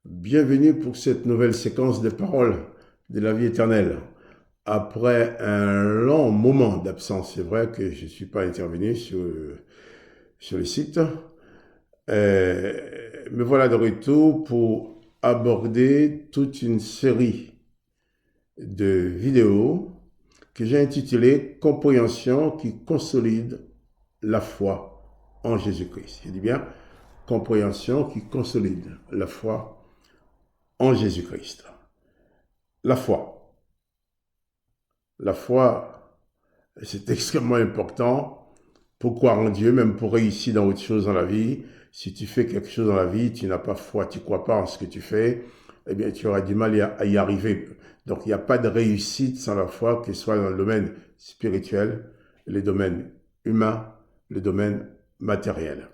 Bienvenue pour cette nouvelle séquence de paroles de la vie éternelle. Après un long moment d'absence, c'est vrai que je ne suis pas intervenu sur le site, me voilà de retour pour aborder toute une série de vidéos que j'ai intitulées Compréhension qui consolide la foi en Jésus-Christ. Je dis bien compréhension qui consolide la foi en Jésus-Christ. La foi. La foi, c'est extrêmement important pour croire en Dieu, même pour réussir dans autre chose dans la vie. Si tu fais quelque chose dans la vie, tu n'as pas foi, tu ne crois pas en ce que tu fais, eh bien, tu auras du mal à y arriver. Donc, il n'y a pas de réussite sans la foi, que ce soit dans le domaine spirituel, le domaine humain, le domaine matériel.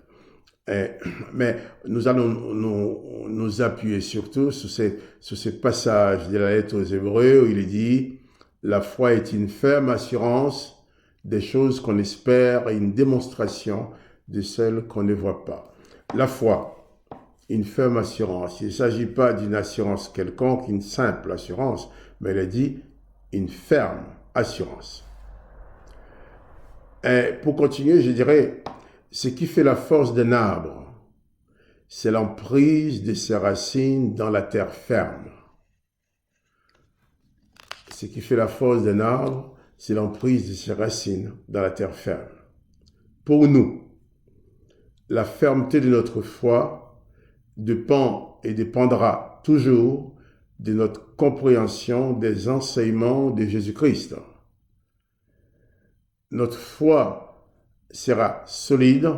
Mais nous allons nous appuyer surtout sur ces passages de la lettre aux Hébreux où il est dit « La foi est une ferme assurance des choses qu'on espère et une démonstration de celles qu'on ne voit pas. » La foi, une ferme assurance. Il ne s'agit pas d'une assurance quelconque, une simple assurance, mais il est dit une ferme assurance. Et pour continuer, je dirais, ce qui fait la force d'un arbre, c'est l'emprise de ses racines dans la terre ferme. Ce qui fait la force d'un arbre, c'est l'emprise de ses racines dans la terre ferme. Pour nous, la fermeté de notre foi dépend et dépendra toujours de notre compréhension des enseignements de Jésus-Christ. Notre foi sera solide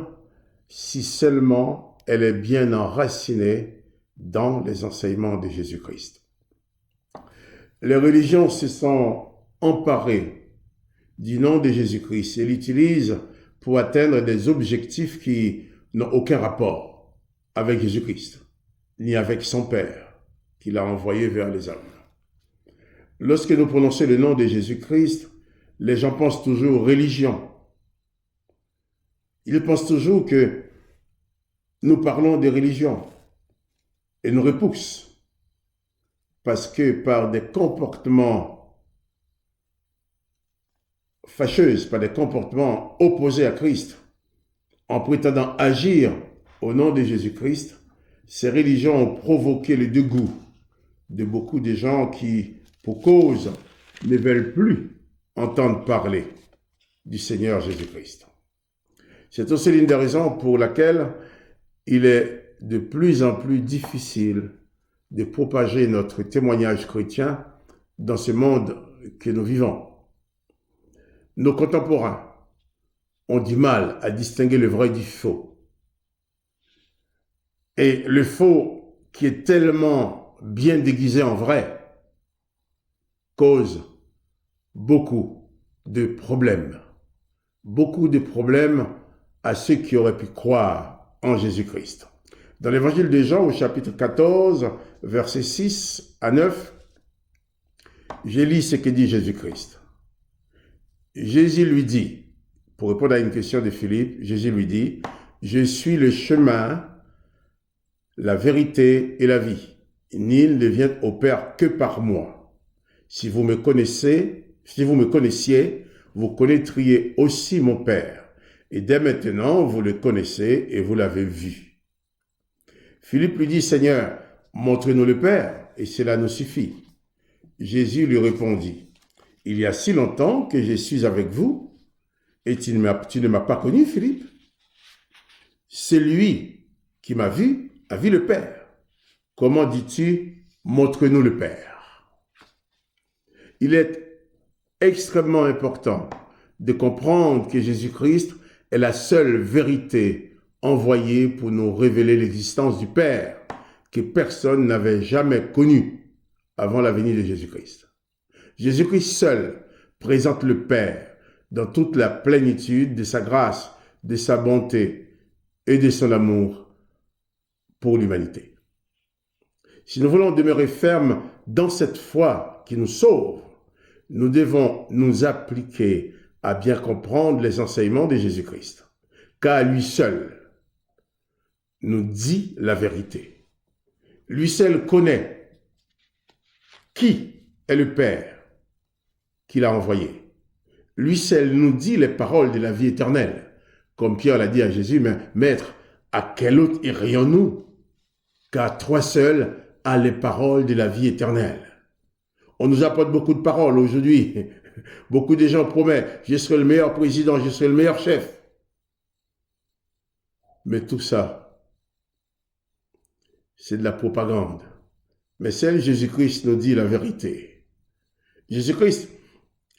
si seulement elle est bien enracinée dans les enseignements de Jésus-Christ. Les religions se sont emparées du nom de Jésus-Christ et l'utilisent pour atteindre des objectifs qui n'ont aucun rapport avec Jésus-Christ, ni avec son Père, qui l'a envoyé vers les hommes. Lorsque nous prononçons le nom de Jésus-Christ, les gens pensent toujours religion. Ils pensent toujours que nous parlons de religion et nous repoussent parce que par des comportements fâcheux, par des comportements opposés à Christ, en prétendant agir au nom de Jésus-Christ, ces religions ont provoqué le dégoût de beaucoup de gens qui, pour cause, ne veulent plus entendre parler du Seigneur Jésus-Christ. C'est aussi l'une des raisons pour laquelle il est de plus en plus difficile de propager notre témoignage chrétien dans ce monde que nous vivons. Nos contemporains ont du mal à distinguer le vrai du faux. Et le faux, qui est tellement bien déguisé en vrai, cause beaucoup de problèmes. Beaucoup de problèmes à ceux qui auraient pu croire en Jésus-Christ. Dans l'évangile de Jean, au chapitre 14, versets 6 à 9, je lis ce que dit Jésus-Christ. Jésus lui dit, pour répondre à une question de Philippe, Jésus lui dit, « Je suis le chemin, la vérité et la vie. Nul ne vient au Père que par moi. Si vous me connaissiez, vous connaîtriez aussi mon Père. Et dès maintenant, vous le connaissez et vous l'avez vu. » Philippe lui dit, « Seigneur, montre-nous le Père, et cela nous suffit. » Jésus lui répondit, « Il y a si longtemps que je suis avec vous, et tu ne m'as pas connu, Philippe. Celui qui m'a vu a vu le Père. Comment dis-tu, montre-nous le Père ?» Il est extrêmement important de comprendre que Jésus-Christ est la seule vérité envoyée pour nous révéler l'existence du Père que personne n'avait jamais connu avant la venue de Jésus-Christ. Jésus-Christ seul présente le Père dans toute la plénitude de sa grâce, de sa bonté et de son amour pour l'humanité. Si nous voulons demeurer fermes dans cette foi qui nous sauve, nous devons nous appliquer à bien comprendre les enseignements de Jésus-Christ, car lui seul nous dit la vérité. lui seul connaît qui est le Père qu'il a envoyé. Lui seul nous dit les paroles de la vie éternelle. Comme Pierre l'a dit à Jésus, mais Maître, à quel autre irions-nous? Car toi seul as les paroles de la vie éternelle. On nous apporte beaucoup de paroles aujourd'hui. Beaucoup de gens promettent, je serai le meilleur président, je serai le meilleur chef. Mais tout ça, c'est de la propagande. Mais seul Jésus-Christ nous dit la vérité. Jésus-Christ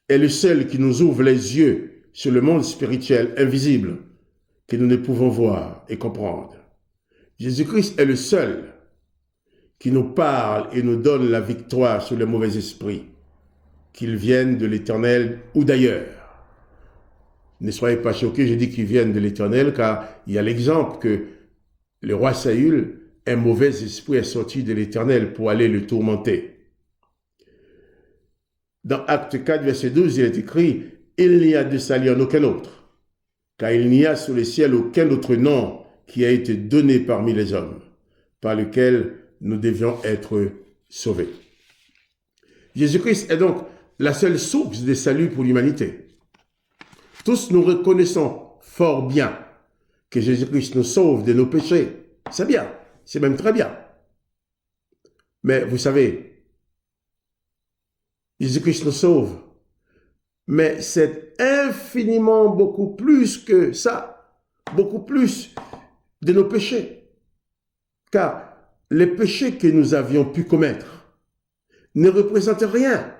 est le seul qui nous ouvre les yeux sur le monde spirituel invisible que nous ne pouvons voir et comprendre. Jésus-Christ est le seul qui nous parle et nous donne la victoire sur les mauvais esprits, qu'ils viennent de l'Éternel ou d'ailleurs. Ne soyez pas choqués, je dis qu'ils viennent de l'Éternel, car il y a l'exemple que le roi Saül, un mauvais esprit est sorti de l'Éternel pour aller le tourmenter. Dans Acte 4, verset 12, il est écrit « Il n'y a de salut en aucun autre, car il n'y a sous le ciel aucun autre nom qui a été donné parmi les hommes, par lequel nous devions être sauvés. » Jésus-Christ est donc la seule source de salut pour l'humanité. Tous nous reconnaissons fort bien que Jésus-Christ nous sauve de nos péchés. C'est bien, c'est même très bien. Mais vous savez, Jésus-Christ nous sauve, mais c'est infiniment beaucoup plus que ça, beaucoup plus de nos péchés. Car les péchés que nous avions pu commettre ne représentent rien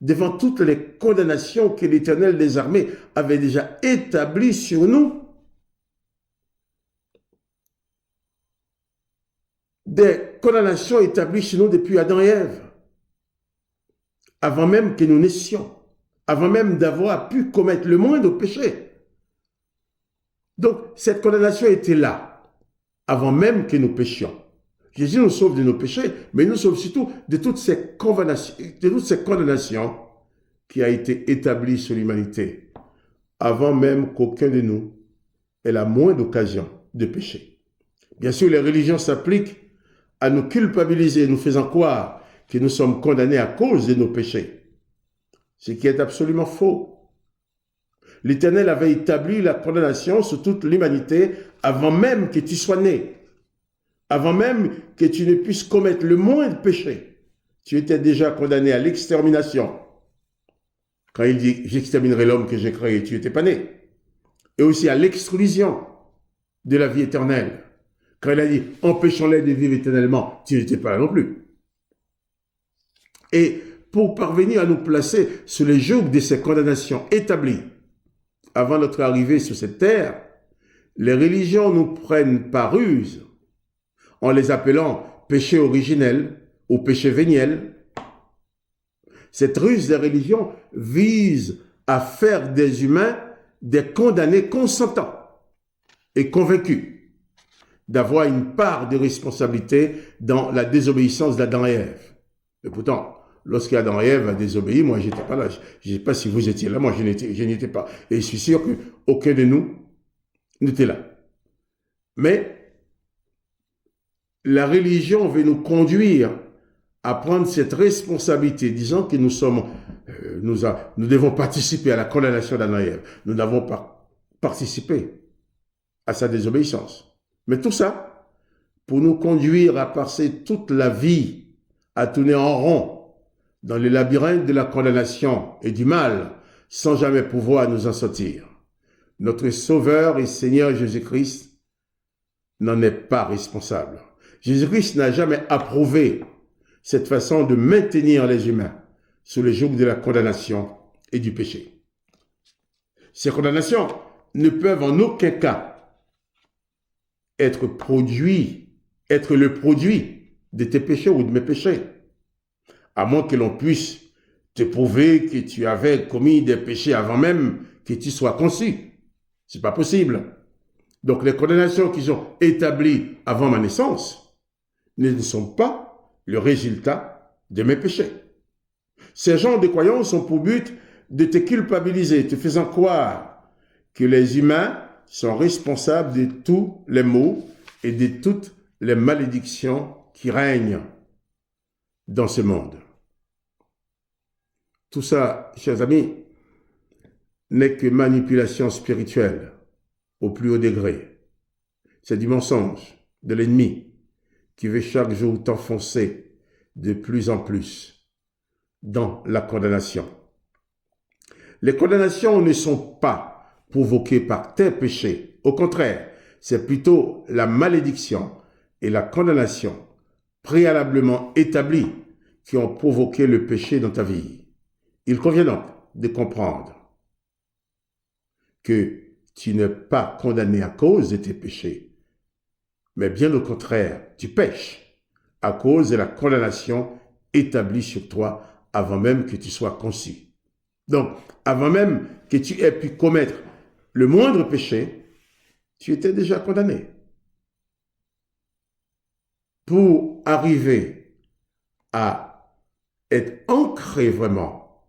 devant toutes les condamnations que l'Éternel des armées avait déjà établies sur nous. Des condamnations établies sur nous depuis Adam et Ève, avant même que nous naissions, avant même d'avoir pu commettre le moindre péché. Donc, cette condamnation était là, avant même que nous péchions. Jésus nous sauve de nos péchés, mais il nous sauve surtout de toutes ces condamnations qui a été établies sur l'humanité, avant même qu'aucun de nous ait la moindre occasion de pécher. Bien sûr, les religions s'appliquent à nous culpabiliser, nous faisant croire que nous sommes condamnés à cause de nos péchés, ce qui est absolument faux. L'Éternel avait établi la condamnation sur toute l'humanité avant même que tu sois né. Avant même que tu ne puisses commettre le moindre péché, tu étais déjà condamné à l'extermination. Quand il dit « j'exterminerai l'homme que j'ai créé », tu n'étais pas né. Et aussi à l'exclusion de la vie éternelle. Quand il a dit « empêchons-les de vivre éternellement », tu n'étais pas là non plus. Et pour parvenir à nous placer sous le joug de ces condamnations établies avant notre arrivée sur cette terre, les religions nous prennent par ruse en les appelant péché originel ou péché véniel. Cette ruse des religions vise à faire des humains des condamnés consentants et convaincus d'avoir une part de responsabilité dans la désobéissance d'Adam et Ève. Et pourtant, lorsqu'Adam et Ève a désobéi, moi, j'étais pas là. Je ne sais pas si vous étiez là, moi, je n'y étais pas. Et je suis sûr qu'aucun de nous n'était là. Mais la religion veut nous conduire à prendre cette responsabilité, disant que nous devons participer à la condamnation d'Adam et Ève. Nous n'avons pas participé à sa désobéissance. Mais tout ça, pour nous conduire à passer toute la vie à tourner en rond dans le labyrinthe de la condamnation et du mal, sans jamais pouvoir nous en sortir. Notre Sauveur et Seigneur Jésus-Christ n'en est pas responsable. Jésus-Christ n'a jamais approuvé cette façon de maintenir les humains sous le joug de la condamnation et du péché. Ces condamnations ne peuvent en aucun cas être le produit de tes péchés ou de mes péchés, à moins que l'on puisse te prouver que tu avais commis des péchés avant même que tu sois conçu. C'est pas possible. Donc les condamnations qui sont établies avant ma naissance ne sont pas le résultat de mes péchés. Ces genres de croyances ont pour but de te culpabiliser, te faisant croire que les humains sont responsables de tous les maux et de toutes les malédictions qui règne dans ce monde. Tout ça, chers amis, n'est que manipulation spirituelle au plus haut degré. C'est du mensonge de l'ennemi qui veut chaque jour t'enfoncer de plus en plus dans la condamnation. Les condamnations ne sont pas provoquées par tes péchés. Au contraire, c'est plutôt la malédiction et la condamnation préalablement établies qui ont provoqué le péché dans ta vie. Il convient donc de comprendre que tu n'es pas condamné à cause de tes péchés, mais bien au contraire, tu pèches à cause de la condamnation établie sur toi avant même que tu sois conçu. Donc, avant même que tu aies pu commettre le moindre péché, tu étais déjà condamné. Pour arriver à être ancré vraiment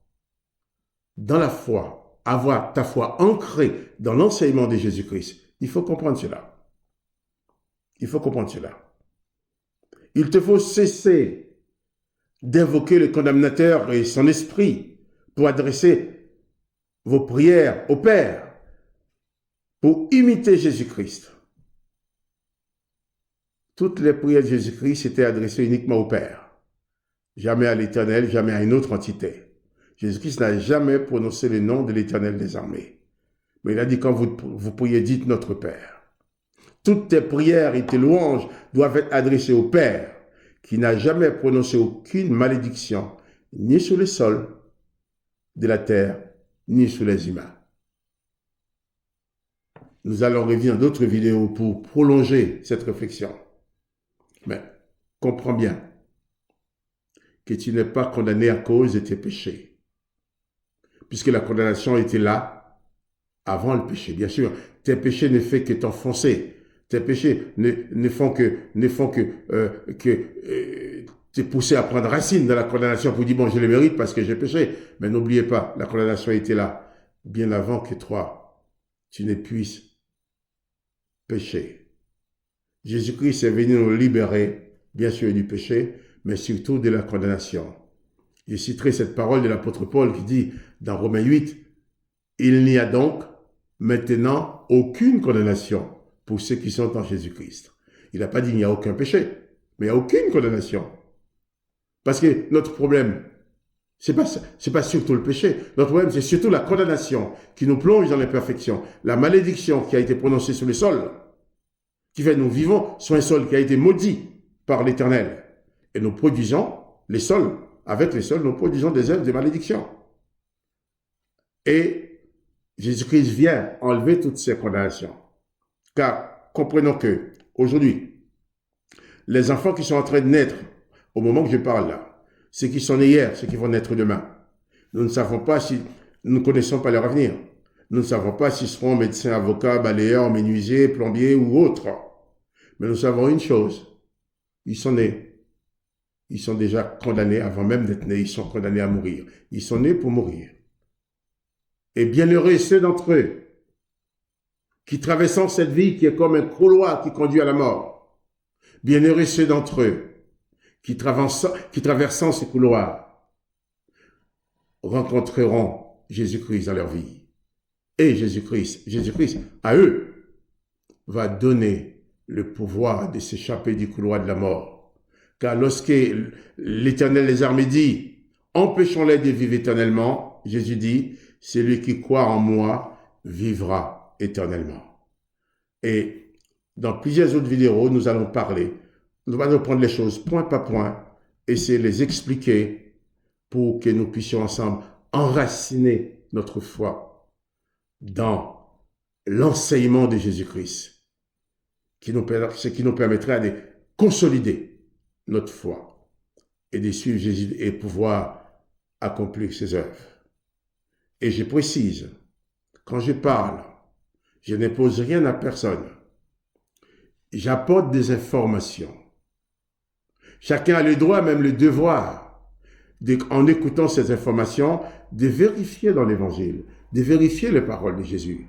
dans la foi, avoir ta foi ancrée dans l'enseignement de Jésus-Christ, il faut comprendre cela. Il faut comprendre cela. Il te faut cesser d'invoquer le condamnateur et son esprit pour adresser vos prières au Père, pour imiter Jésus-Christ. Toutes les prières de Jésus-Christ étaient adressées uniquement au Père, jamais à l'Éternel, jamais à une autre entité. Jésus-Christ n'a jamais prononcé le nom de l'Éternel des armées. Mais il a dit, quand vous priez, dites notre Père. Toutes tes prières et tes louanges doivent être adressées au Père, qui n'a jamais prononcé aucune malédiction, ni sur le sol de la terre, ni sur les humains. Nous allons revenir dans d'autres vidéos pour prolonger cette réflexion. Mais comprends bien que tu n'es pas condamné à cause de tes péchés, puisque la condamnation était là avant le péché. Bien sûr, tes péchés ne font que t'enfoncer. Tes péchés ne font que te pousser à prendre racine dans la condamnation pour dire, bon, je le mérite parce que j'ai péché. Mais n'oubliez pas, la condamnation était là bien avant que toi, tu ne puisses pécher. Jésus-Christ est venu nous libérer, bien sûr, du péché, mais surtout de la condamnation. Je citerai cette parole de l'apôtre Paul qui dit dans Romains 8, « Il n'y a donc maintenant aucune condamnation pour ceux qui sont en Jésus-Christ. » Il n'a pas dit il n'y a aucun péché, mais il n'y a aucune condamnation. Parce que notre problème, c'est pas surtout le péché. Notre problème, c'est surtout la condamnation qui nous plonge dans l'imperfection. La malédiction qui a été prononcée sur le sol, qui fait que nous vivons sur un sol qui a été maudit par l'Éternel. Et nous produisons les sols. Avec les sols, nous produisons des œuvres de malédiction. Et Jésus-Christ vient enlever toutes ces condamnations. Car comprenons que aujourd'hui, les enfants qui sont en train de naître, au moment que je parle là, ceux qui sont nés hier, ceux qui vont naître demain, nous ne savons pas si, nous ne connaissons pas leur avenir. Nous ne savons pas s'ils seront médecins, avocats, balayeurs, menuisiers, plombiers ou autres. Mais nous savons une chose, ils sont nés. Ils sont déjà condamnés avant même d'être nés, ils sont condamnés à mourir. Ils sont nés pour mourir. Et bienheureux ceux d'entre eux qui traversant cette vie qui est comme un couloir qui conduit à la mort. Bienheureux ceux d'entre eux qui traversant ces couloirs rencontreront Jésus-Christ dans leur vie. Et Jésus-Christ, à eux, va donner le pouvoir de s'échapper du couloir de la mort. Car lorsque l'Éternel des armées dit, empêchons-les de vivre éternellement, Jésus dit, celui qui croit en moi vivra éternellement. Et dans plusieurs autres vidéos, nous allons parler, nous allons prendre les choses point par point, essayer de les expliquer pour que nous puissions ensemble enraciner notre foi dans l'enseignement de Jésus-Christ, ce qui nous permettra de consolider notre foi et de suivre Jésus et pouvoir accomplir ses œuvres. Et je précise, quand je parle, je n'impose rien à personne. J'apporte des informations. Chacun a le droit, même le devoir, en écoutant ces informations, de vérifier dans l'Évangile, de vérifier les paroles de Jésus,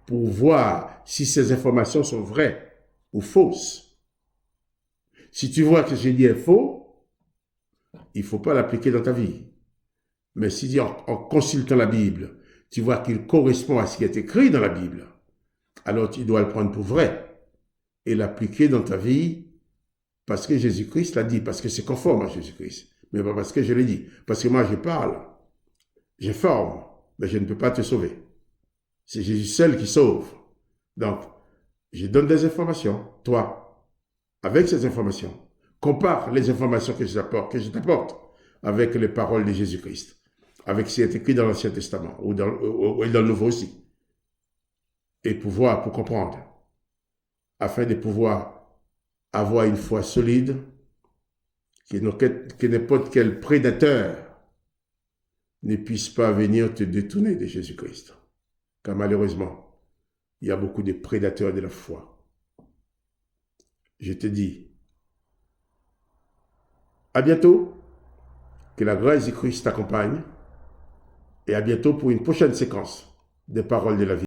pour voir si ces informations sont vraies ou fausses. Si tu vois que ce que j'ai dit est faux, il ne faut pas l'appliquer dans ta vie. Mais si en consultant la Bible, tu vois qu'il correspond à ce qui est écrit dans la Bible, alors tu dois le prendre pour vrai et l'appliquer dans ta vie parce que Jésus-Christ l'a dit, parce que c'est conforme à Jésus-Christ, mais pas parce que je l'ai dit. Parce que moi, je parle, j'informe, mais je ne peux pas te sauver. C'est Jésus seul qui sauve. Donc, je donne des informations, toi, avec ces informations, compare les informations que je t'apporte avec les paroles de Jésus-Christ, avec ce qui est écrit dans l'Ancien Testament ou dans le Nouveau aussi, et pour comprendre, afin de pouvoir avoir une foi solide, que n'importe quel prédateur ne puisse pas venir te détourner de Jésus-Christ. Car malheureusement, il y a beaucoup de prédateurs de la foi. Je te dis, à bientôt, que la grâce du Christ t'accompagne, et à bientôt pour une prochaine séquence des paroles de la vie.